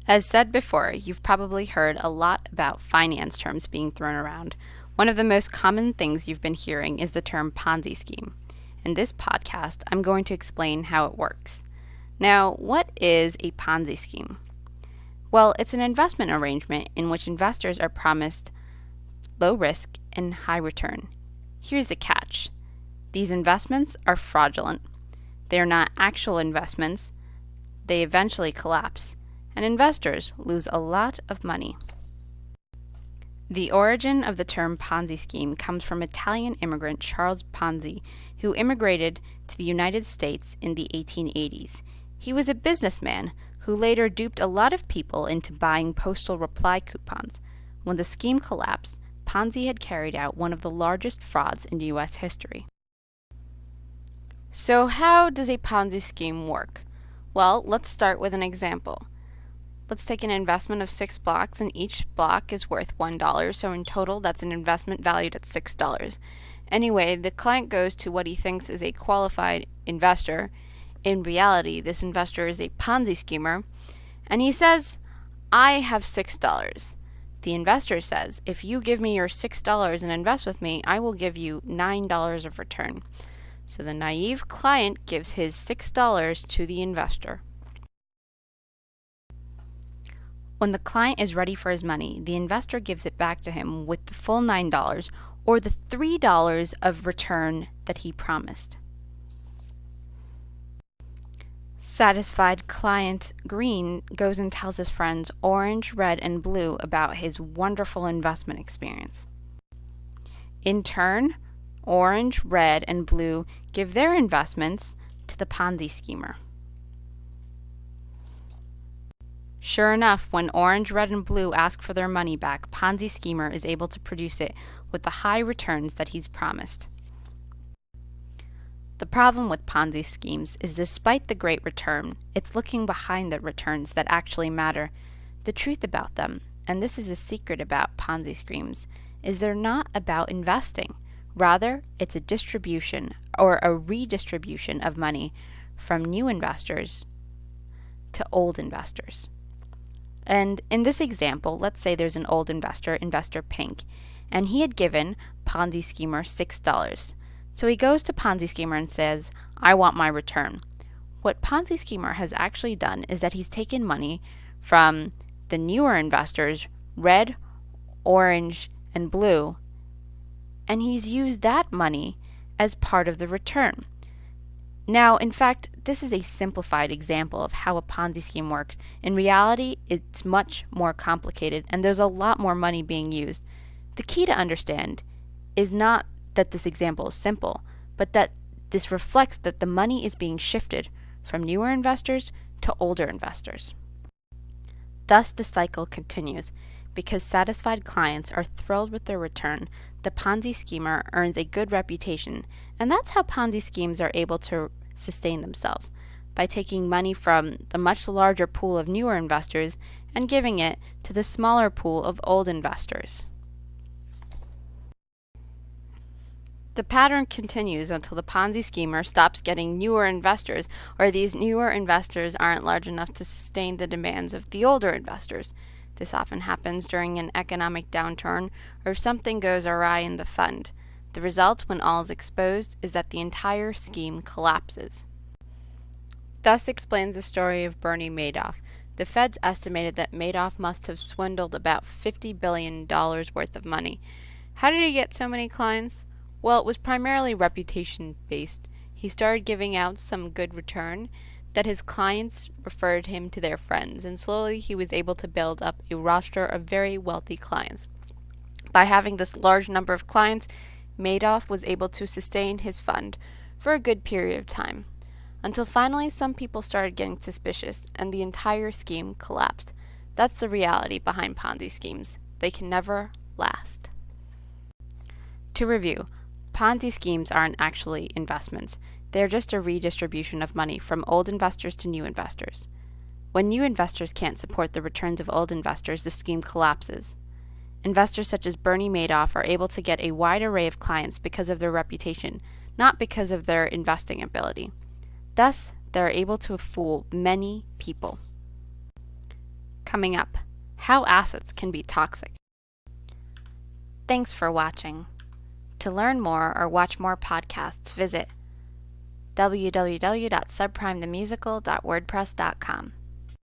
As said before, you've probably heard a lot about finance terms being thrown around. One of the most common things you've been hearing is the term Ponzi scheme. In this podcast, I'm going to explain how it works. Now, what is a Ponzi scheme? Well, it's an investment arrangement in which investors are promised low risk and high return. Here's the catch. These investments are fraudulent. They are not actual investments. They eventually collapse, and investors lose a lot of money. The origin of the term Ponzi scheme comes from Italian immigrant Charles Ponzi, who immigrated to the United States in the 1880s. He was a businessman who later duped a lot of people into buying postal reply coupons. When the scheme collapsed, Ponzi had carried out one of the largest frauds in U.S. history. So how does a Ponzi scheme work? Well, let's start with an example. Let's take an investment of 6 blocks, and each block is worth $1, so in total that's an investment valued at $6. Anyway, the client goes to what he thinks is a qualified investor. In reality, this investor is a Ponzi schemer, and he says, I have $6. The investor says, if you give me your $6 and invest with me, I will give you $9 of return. So the naive client gives his $6 to the investor. When the client is ready for his money, the investor gives it back to him with the full $9 or the $3 of return that he promised. Satisfied client Green goes and tells his friends Orange, Red, and Blue about his wonderful investment experience. In turn, Orange, Red, and Blue give their investments to the Ponzi schemer. Sure enough, when Orange, Red, and Blue ask for their money back, Ponzi schemer is able to produce it with the high returns that he's promised. The problem with Ponzi schemes is despite the great return, it's looking behind the returns that actually matter. The truth about them, and this is the secret about Ponzi schemes, is they're not about investing. Rather, it's a distribution or a redistribution of money from new investors to old investors. And in this example, let's say there's an old investor, Investor Pink, and he had given Ponzi schemer $6. So he goes to Ponzi schemer and says, I want my return. What Ponzi schemer has actually done is that he's taken money from the newer investors, Red, Orange, and Blue, and he's used that money as part of the return. Now, in fact, this is a simplified example of how a Ponzi scheme works. In reality, it's much more complicated, and there's a lot more money being used. The key to understand is not that this example is simple, but that this reflects that the money is being shifted from newer investors to older investors. Thus, the cycle continues. Because satisfied clients are thrilled with their return, the Ponzi schemer earns a good reputation, and that's how Ponzi schemes are able to sustain themselves, by taking money from the much larger pool of newer investors and giving it to the smaller pool of old investors. The pattern continues until the Ponzi schemer stops getting newer investors, or these newer investors aren't large enough to sustain the demands of the older investors. This often happens during an economic downturn or if something goes awry in the fund. The result, when all is exposed, is that the entire scheme collapses. Thus explains the story of Bernie Madoff. The feds estimated that Madoff must have swindled about $50 billion worth of money. How did he get so many clients? Well, it was primarily reputation-based. He started giving out some good return that his clients referred him to their friends, and slowly he was able to build up a roster of very wealthy clients. By having this large number of clients, Madoff was able to sustain his fund for a good period of time, until finally some people started getting suspicious and the entire scheme collapsed. That's the reality behind Ponzi schemes. They can never last. To review, Ponzi schemes aren't actually investments. They're just a redistribution of money from old investors to new investors. When new investors can't support the returns of old investors, the scheme collapses. Investors such as Bernie Madoff are able to get a wide array of clients because of their reputation, not because of their investing ability. Thus, they're able to fool many people. Coming up, how assets can be toxic. Thanks for watching. To learn more or watch more podcasts, visit www.subprimethemusical.wordpress.com.